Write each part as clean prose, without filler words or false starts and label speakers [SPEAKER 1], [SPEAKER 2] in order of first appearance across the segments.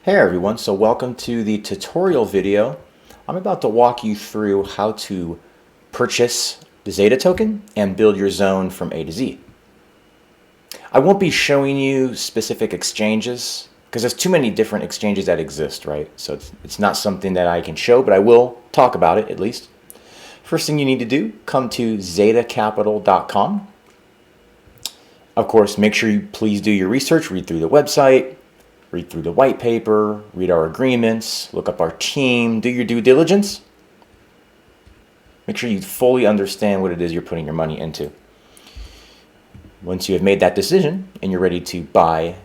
[SPEAKER 1] Hey everyone, so welcome to the tutorial video. I'm about to walk you through how to purchase the XETA token and build your zone from A to Z. I won't be showing you specific exchanges because there's too many different exchanges that exist, right? So it's not something that I can show, but I will talk about it at least. First thing you need to do, come to xetacapital.com. Of course, make sure you please do your research, read through the website, read through the white paper, read our agreements, look up our team, do your due diligence. Make sure you fully understand what it is you're putting your money into. Once you have made that decision and you're ready to buy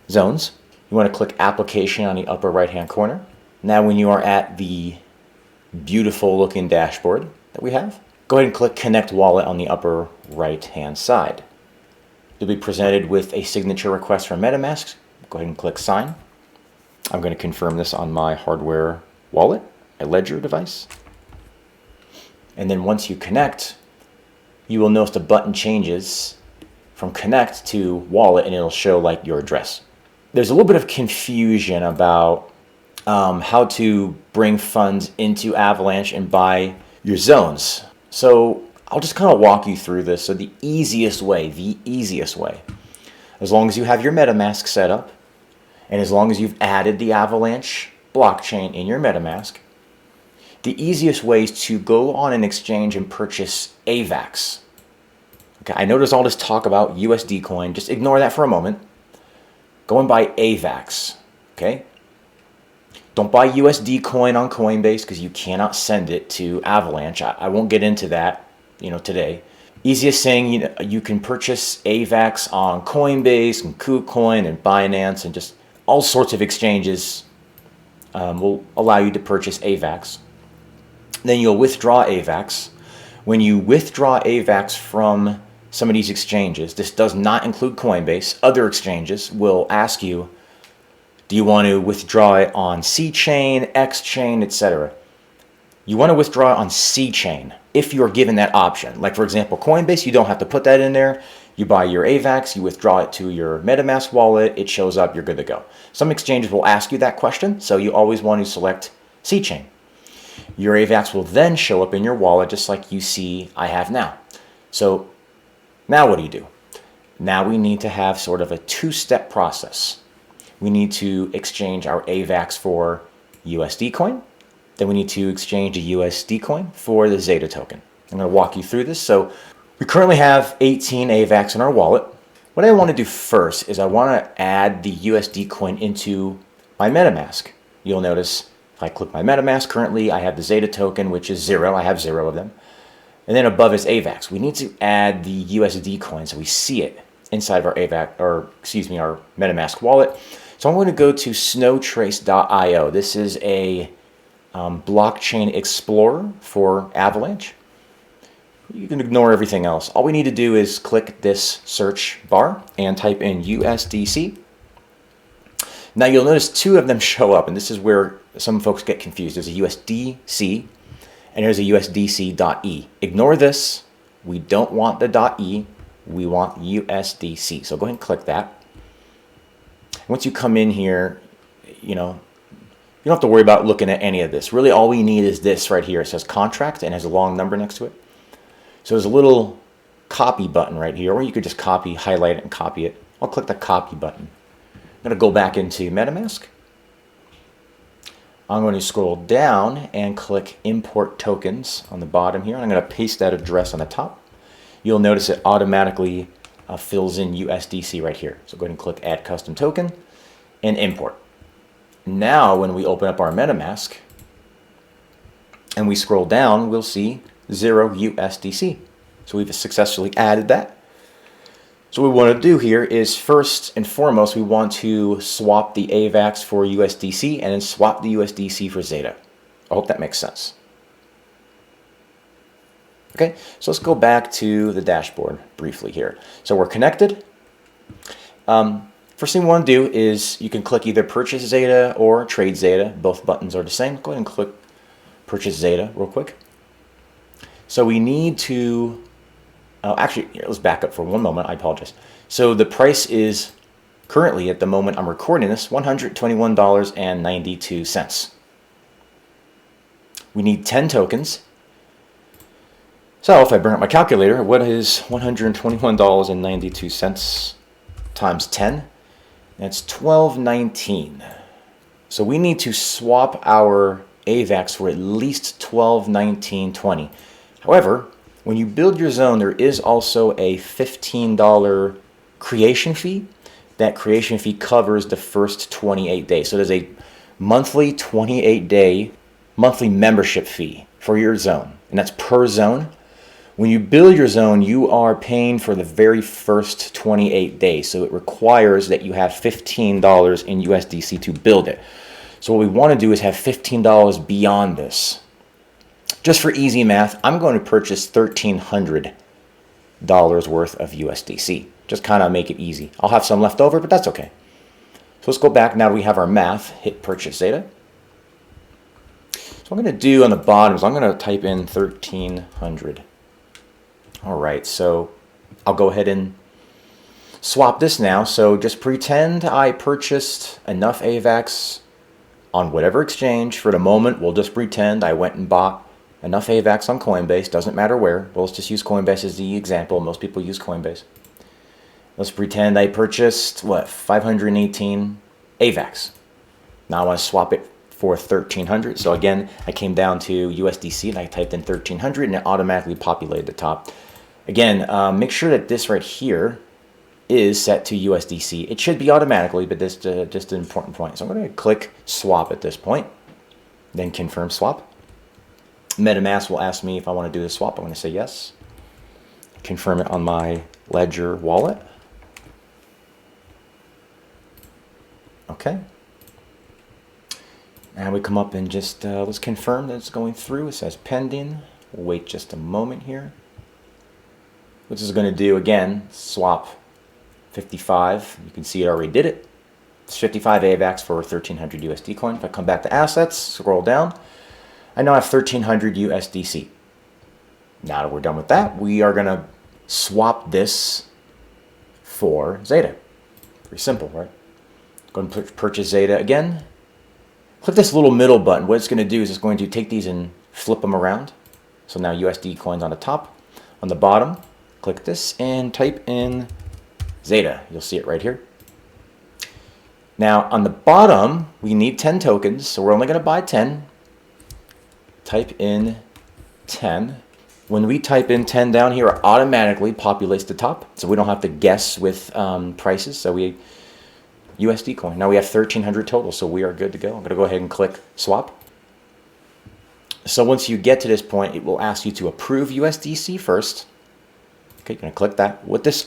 [SPEAKER 1] zones, you want to click application on the upper right hand corner. Now when you are at the beautiful looking dashboard that we have, go ahead and click connect wallet on the upper right hand side. You'll be presented with a signature request from MetaMask. Go ahead and click sign. I'm going to confirm this on my hardware wallet, a Ledger device. And then once you connect, you will notice the button changes from connect to wallet and it'll show like your address. There's a little bit of confusion about how to bring funds into Avalanche and buy your zones. So I'll just kind of walk you through this. So the easiest way, as long as you have your MetaMask set up, and as long as you've added the Avalanche blockchain in your MetaMask, the easiest way is to go on an exchange and purchase AVAX. Okay, I know there's all this talk about USD coin. Just ignore that for a moment. Go and buy AVAX. Okay? Don't buy USD coin on Coinbase because you cannot send it to Avalanche. I won't get into that, today. Easiest thing, you can purchase AVAX on Coinbase and KuCoin and Binance and just all sorts of exchanges will allow you to purchase AVAX. Then you'll withdraw AVAX. When you withdraw AVAX from some of these exchanges, this does not include Coinbase, other exchanges will ask you, do you want to withdraw it on C-Chain, X-Chain, etc.? You want to withdraw it on C-Chain if you're given that option. Like for example, Coinbase, you don't have to put that in there. You buy your AVAX, you withdraw it to your MetaMask wallet, it shows up, you're good to go. Some exchanges will ask you that question, so you always want to select C-Chain. Your AVAX will then show up in your wallet just like you see I have now. So now what do? Now we need to have sort of a two-step process. We need to exchange our AVAX for USD coin. Then we need to exchange a USD coin for the XETA token. I'm going to walk you through this. So we currently have 18 AVAX in our wallet. What I want to do first is I want to add the USD coin into my MetaMask. You'll notice if I click my MetaMask, currently I have the XETA token, which is 0. I have 0 of them. And then above is AVAX. We need to add the USD coin so we see it inside of our our MetaMask wallet. So I'm going to go to snowtrace.io. This is a blockchain explorer for Avalanche. You can ignore everything else. All we need to do is click this search bar and type in USDC. Now you'll notice two of them show up, and this is where some folks get confused. There's a USDC and there's a USDC.E. Ignore this. We don't want the .E. We want USDC. So go ahead and click that. Once you come in here, you don't have to worry about looking at any of this. Really all we need is this right here. It says contract and has a long number next to it. So there's a little copy button right here, or you could just highlight it and copy it. I'll click the copy button. I'm going to go back into MetaMask. I'm going to scroll down and click import tokens on the bottom here. I'm going to paste that address on the top. You'll notice it automatically fills in USDC right here. So go ahead and click add custom token and import. Now when we open up our MetaMask and we scroll down, we'll see 0 USDC. So we've successfully added that. So what we want to do here is first and foremost, we want to swap the AVAX for USDC and then swap the USDC for XETA. I hope that makes sense. Okay, so let's go back to the dashboard briefly here. So we're connected. First thing we want to do is you can click either purchase XETA or trade XETA. Both buttons are the same. Go ahead and click purchase XETA real quick. So we need to, actually, here, let's back up for one moment. I apologize. So the price is Currently, at the moment I'm recording this, $121.92. We need 10 tokens. So if I bring up my calculator, what is $121.92 times 10? That's $12.19. So we need to swap our AVAX for at least $12.19.20. However, when you build your zone, there is also a $15 creation fee. That creation fee covers the first 28 days. So there's a monthly 28-day monthly membership fee for your zone, and that's per zone. When you build your zone, you are paying for the very first 28 days. So it requires that you have $15 in USDC to build it. So what we want to do is have $15 beyond this. Just for easy math, I'm going to purchase $1,300 worth of USDC. Just kind of make it easy. I'll have some left over, but that's okay. So let's go back now that we have our math, hit purchase Zeta. So what I'm going to do on the bottom is I'm going to type in 1,300. All right, so I'll go ahead and swap this now. So just pretend I purchased enough AVAX on whatever exchange. For the moment, we'll just pretend I went and bought enough AVAX on Coinbase. Doesn't matter where. Well, let's just use Coinbase as the example. Most people use Coinbase. Let's pretend I purchased, 518 AVAX. Now I want to swap it for 1,300. So again, I came down to USDC and I typed in 1,300 and it automatically populated the top. Again, make sure that this right here is set to USDC. It should be automatically, but this is just an important point. So I'm going to click swap at this point, then confirm swap. MetaMask will ask me if I want to do the swap. I'm going to say yes. Confirm it on my Ledger wallet. Okay. Now we come up and just let's confirm that it's going through. It says pending. We'll wait just a moment here. What this is going to do, again, swap 55. You can see it already did it. It's 55 AVAX for 1,300 USD coin. If I come back to assets, scroll down, I now have 1,300 USDC. Now that we're done with that, we are going to swap this for Zeta. Pretty simple, right? Go and purchase Zeta again. Click this little middle button. What it's going to do is it's going to take these and flip them around. So now USD coins on the top. On the bottom, click this and type in Zeta. You'll see it right here. Now on the bottom, we need 10 tokens. So we're only going to buy 10. Type in 10. When we type in 10 down here, it automatically populates the top. So we don't have to guess with prices. So we USD coin. Now we have 1,300 total, so we are good to go. I'm going to go ahead and click swap. So once you get to this point, it will ask you to approve USDC first. Okay, you're going to click that.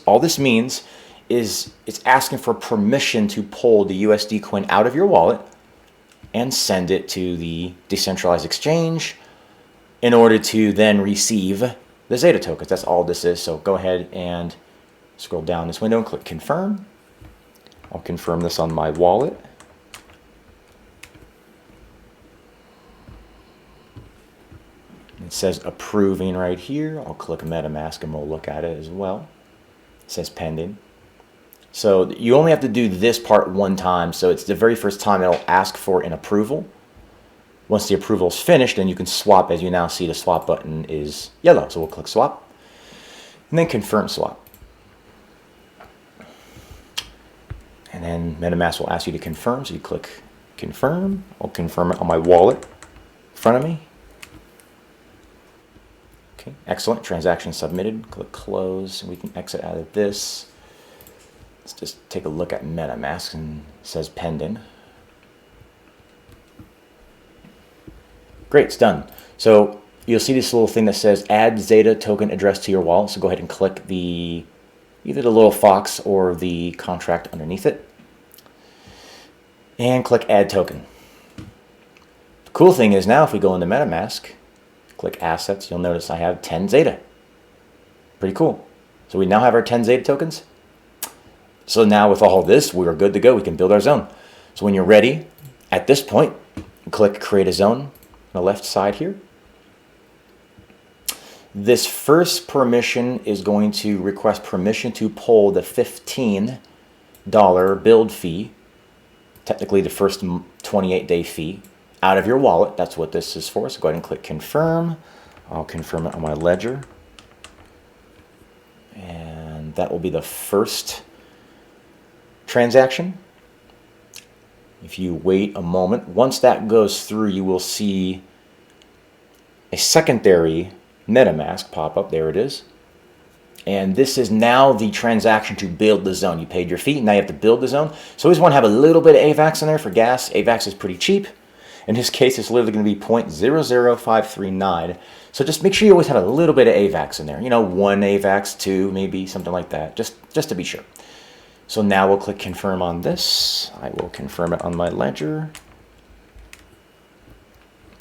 [SPEAKER 1] All this means is it's asking for permission to pull the USD coin out of your wallet and send it to the decentralized exchange in order to then receive the Zeta tokens. That's all this is. So go ahead and scroll down this window and click confirm. I'll confirm this on my wallet. It says approving right here. I'll click MetaMask and we'll look at it as well. It says pending. So you only have to do this part one time. So it's the very first time it'll ask for an approval. Once the approval is finished, then you can swap. As you now see, the swap button is yellow. So we'll click swap and then confirm swap. And then MetaMask will ask you to confirm. So you click confirm. I'll confirm it on my wallet in front of me. Okay, excellent. Transaction submitted. Click close. We can exit out of this. Let's just take a look at MetaMask and it says pending. Great, it's done. So you'll see this little thing that says add Zeta token address to your wallet. So go ahead and click either the little fox or the contract underneath it. And click add token. The cool thing is now if we go into MetaMask, click assets, you'll notice I have 10 Zeta. Pretty cool. So we now have our 10 Zeta tokens. So now with all this, we're good to go. We can build our zone. So when you're ready, at this point, click create a zone on the left side here. This first permission is going to request permission to pull the 15 build fee, technically the first 28-day fee, out of your wallet. That's what this is for. So go ahead and click confirm. I'll confirm it on my ledger. And that will be the first transaction. If you wait a moment, once that goes through, you will see a secondary MetaMask pop up. There it is. And this is now the transaction to build the zone. You paid your fee, now you have to build the zone. So always want to have a little bit of AVAX in there for gas. AVAX is pretty cheap. In this case, it's literally going to be 0.00539. So just make sure you always have a little bit of AVAX in there. You know, 1 AVAX, 2, maybe something like that, just to be sure. So now we'll click confirm on this. I will confirm it on my ledger.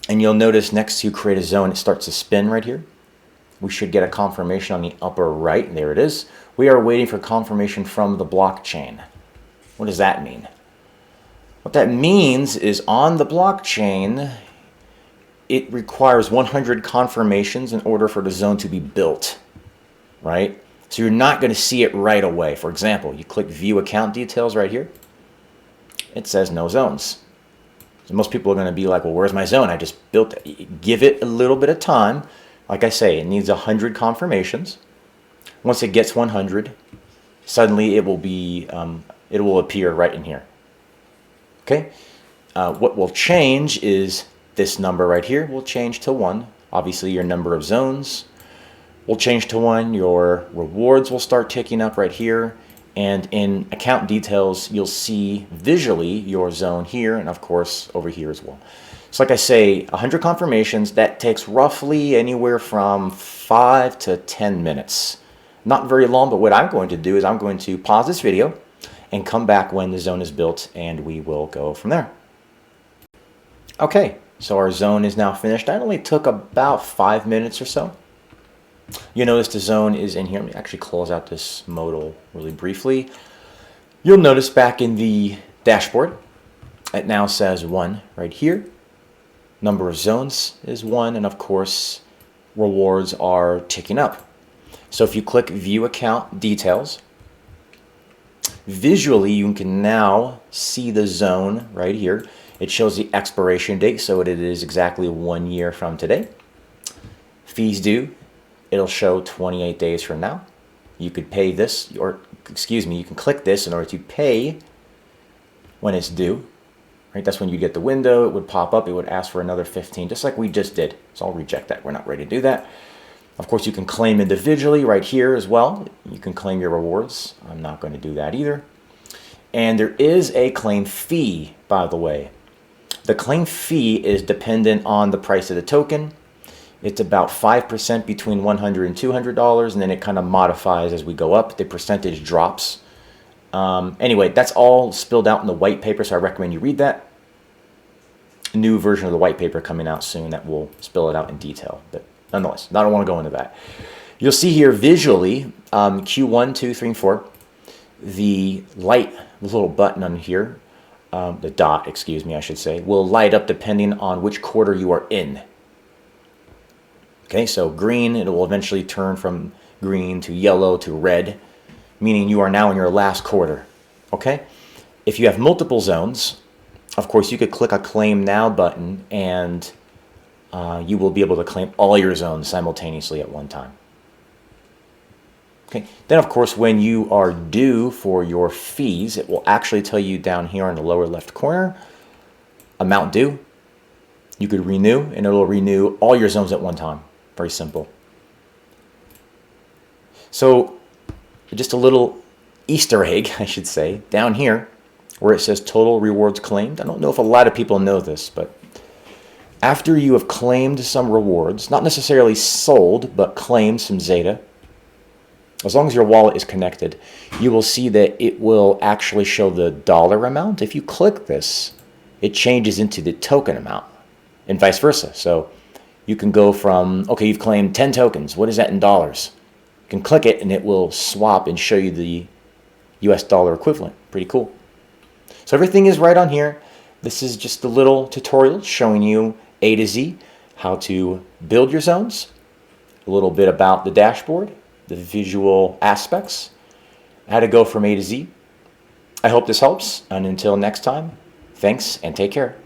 [SPEAKER 1] And you'll notice next to create a zone, it starts to spin right here. We should get a confirmation on the upper right. There it is. We are waiting for confirmation from the blockchain. What does that mean? What that means is on the blockchain, it requires 100 confirmations in order for the zone to be built, right? So you're not going to see it right away. For example, you click view account details right here. It says no zones. So most people are going to be like, well, where's my zone? I just built it. Give it a little bit of time. Like I say, it needs 100 confirmations. Once it gets 100, suddenly it will be, it will appear right in here. Okay. What will change is this number right here will change to 1. Obviously, your number of zones will change to 1. Your rewards will start ticking up right here. And in account details, you'll see visually your zone here and, of course, over here as well. So like I say, 100 confirmations, that takes roughly anywhere from 5 to 10 minutes. Not very long, but what I'm going to do is I'm going to pause this video and come back when the zone is built, and we will go from there. Okay, so our zone is now finished. That only took about 5 minutes or so. You notice the zone is in here. Let me actually close out this modal really briefly. You'll notice back in the dashboard, it now says 1 right here. Number of zones is 1, and of course, rewards are ticking up. So if you click view account details, visually you can now see the zone right here. It shows the expiration date, so it is exactly 1 year from today. Fees due, it'll show 28 days from now. You could pay this, or excuse me, you can click this in order to pay when it's due. Right, that's when you get the window, it would pop up, it would ask for another 15, just like we just did. So I'll reject that, we're not ready to do that. Of course, you can claim individually right here as well. You can claim your rewards. I'm not going to do that either. And there is a claim fee, by the way. The claim fee is dependent on the price of the token. It's about 5% between $100 and $200, and then it kind of modifies as we go up. The percentage drops. Anyway, that's all spilled out in the white paper, so I recommend you read that. A new version of the white paper coming out soon that will spill it out in detail. But nonetheless, I don't want to go into that. You'll see here visually, Q1, 2, 3, and 4, the light, the little button on here, the dot, excuse me, I should say, will light up depending on which quarter you are in. Okay, so green, it will eventually turn from green to yellow to red, meaning you are now in your last quarter. Okay? If you have multiple zones, of course, you could click a Claim Now button and you will be able to claim all your zones simultaneously at one time. Okay. Then, of course, when you are due for your fees, it will actually tell you down here in the lower left corner, amount due. You could renew, and it will renew all your zones at one time. Very simple. So, just a little Easter egg, I should say, down here where it says total rewards claimed. I don't know if a lot of people know this, but after you have claimed some rewards, not necessarily sold, but claimed some XETA, as long as your wallet is connected, you will see that it will actually show the dollar amount. If you click this, it changes into the token amount and vice versa. So you can go from, okay, you've claimed 10 tokens. What is that in dollars? You can click it and it will swap and show you the US dollar equivalent. Pretty cool. So everything is right on here. This is just a little tutorial showing you A to Z, how to build your zones, a little bit about the dashboard, the visual aspects, how to go from A to Z. I hope this helps, and until next time, thanks and take care.